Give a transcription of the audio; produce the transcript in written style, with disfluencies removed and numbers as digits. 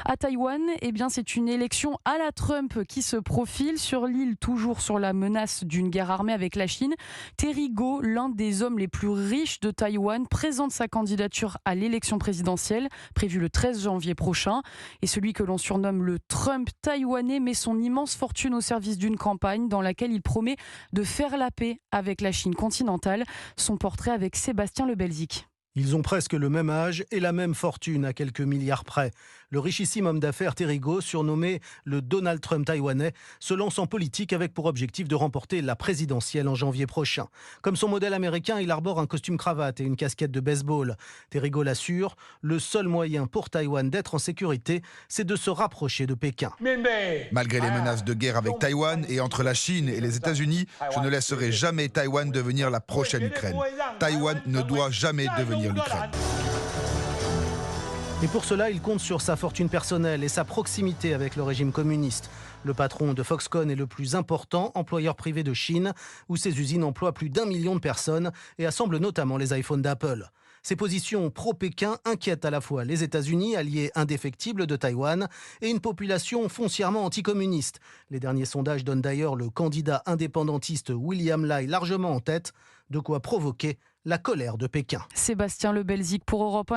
À Taïwan, c'est une élection à la Trump qui se profile sur l'île, toujours sur la menace d'une guerre armée avec la Chine. Terry Gou, l'un des hommes les plus riches de Taïwan, présente sa candidature à l'élection présidentielle prévue le 13 janvier prochain. Et celui que l'on surnomme le Trump taïwanais met son immense fortune au service d'une campagne dans laquelle il promet de faire la paix avec la Chine continentale. Son portrait avec Sébastien Lebelzik. Ils ont presque le même âge et la même fortune à quelques milliards près. Le richissime homme d'affaires Terry Gou, surnommé le Donald Trump taïwanais, se lance en politique avec pour objectif de remporter la présidentielle en janvier prochain. Comme son modèle américain, il arbore un costume cravate et une casquette de baseball. Terry Gou l'assure, le seul moyen pour Taïwan d'être en sécurité, c'est de se rapprocher de Pékin. Malgré les menaces de guerre avec Taïwan et entre la Chine et les États-Unis, je ne laisserai jamais Taïwan devenir la prochaine Ukraine. Taïwan ne doit jamais devenir l'Ukraine. Et pour cela, il compte sur sa fortune personnelle et sa proximité avec le régime communiste. Le patron de Foxconn est le plus important employeur privé de Chine, où ses usines emploient plus d'1 million de personnes et assemblent notamment les iPhones d'Apple. Ces positions pro-Pékin inquiètent à la fois les États-Unis, alliés indéfectibles de Taïwan, et une population foncièrement anticommuniste. Les derniers sondages donnent d'ailleurs le candidat indépendantiste William Lai largement en tête, de quoi provoquer la colère de Pékin. Sébastien Lebelzik pour Europe 1.